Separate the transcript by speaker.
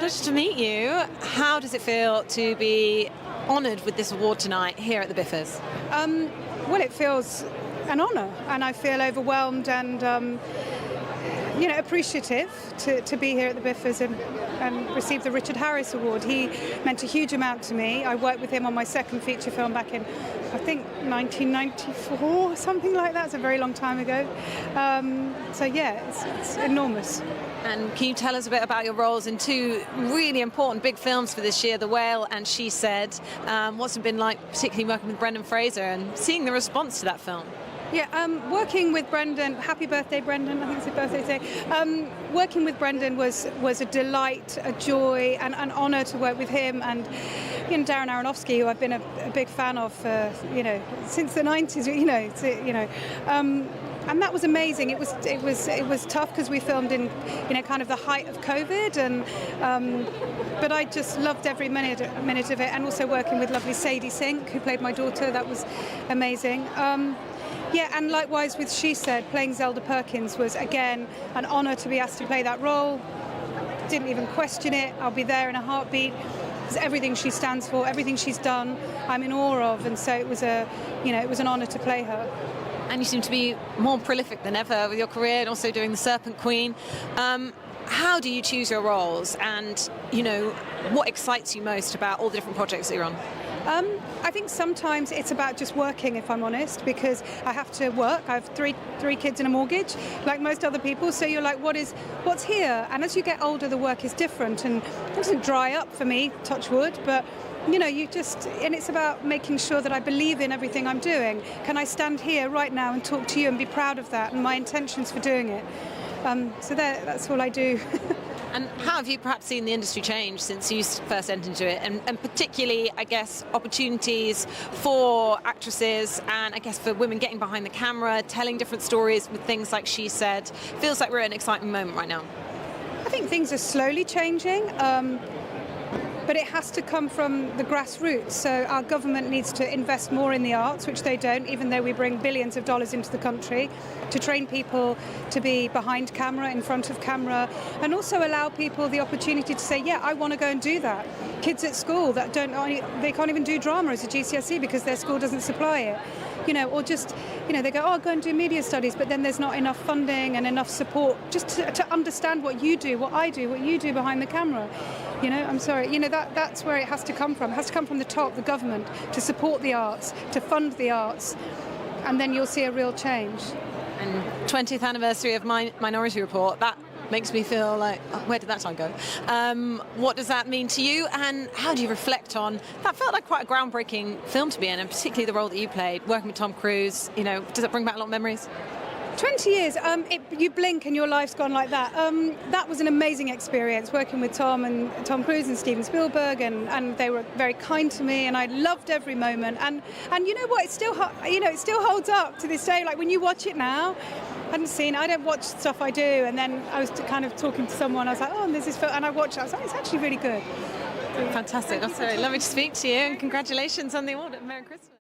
Speaker 1: Pleasure to meet you. How does it feel to be honoured with this award tonight here at the BIFAs?
Speaker 2: Well, it feels an honour, and I feel overwhelmed and appreciative to be here at the BIFAs and receive the Richard Harris Award. He meant a huge amount to me. I worked with him on my second feature film back in, I think, 1994, something like that. It's a very long time ago. So yeah, it's enormous.
Speaker 1: And can you tell us a bit about your roles in two really important big films for this year, The Whale and She Said? What's it been like, particularly working with Brendan Fraser and seeing the response to that film?
Speaker 2: Yeah, working with Brendan, happy birthday Brendan, I think it's his birthday today. Working with Brendan was a delight, a joy, and an honour to work with him and Darren Aronofsky, who I've been a big fan of since the 90s, and that was amazing. It was tough because we filmed in kind of the height of COVID, and but I just loved every minute of it, and also working with lovely Sadie Sink, who played my daughter. That was amazing. Yeah, and likewise with She Said, playing Zelda Perkins was, again, an honour to be asked to play that role. Didn't even question it. I'll be there in a heartbeat. It's everything she stands for, everything she's done, I'm in awe of, and so it was an honour to play her.
Speaker 1: And you seem to be more prolific than ever with your career and also doing The Serpent Queen. How do you choose your roles, and what excites you most about all the different projects that you're on?
Speaker 2: I think sometimes it's about just working, if I'm honest, because I have to work. I have three kids and a mortgage, like most other people. So you're like, what's here? And as you get older, the work is different, and it doesn't dry up for me, touch wood, but and it's about making sure that I believe in everything I'm doing. Can I stand here right now and talk to you and be proud of that and my intentions for doing it? So that's all I do.
Speaker 1: And how have you perhaps seen the industry change since you first entered into it? And particularly, I guess, opportunities for actresses and I guess for women getting behind the camera, telling different stories with things like She Said. Feels like we're at an exciting moment right now.
Speaker 2: I think things are slowly changing. But it has to come from the grassroots. So our government needs to invest more in the arts, which they don't, even though we bring billions of dollars into the country, to train people to be behind camera, in front of camera, and also allow people the opportunity to say, yeah, I want to go and do that. Kids at school that they can't even do drama as a GCSE because their school doesn't supply it. Or just, they go, oh, I'll go and do media studies, but then there's not enough funding and enough support just to understand what you do, what I do, what you do behind the camera. I'm sorry, that's where it has to come from. It has to come from the top, the government, to support the arts, to fund the arts, and then you'll see a real change.
Speaker 1: And 20th anniversary of Minority Report, that makes me feel like, oh, where did that time go? What does that mean to you, and how do you reflect on that? Felt like quite a groundbreaking film to be in, and particularly the role that you played, working with Tom Cruise. Does that bring back a lot of memories?
Speaker 2: 20 years, you blink and your life's gone like that. That was an amazing experience, working with Tom Cruise and Steven Spielberg, and they were very kind to me, and I loved every moment. And you know what? It still holds up to this day. Like when you watch it now, I don't watch stuff I do, and then I was kind of talking to someone. I was like, oh, and there's this film, and I watched it. I was like, it's actually really good.
Speaker 1: Fantastic. That's very lovely to speak to you, and congratulations on the award. Merry Christmas.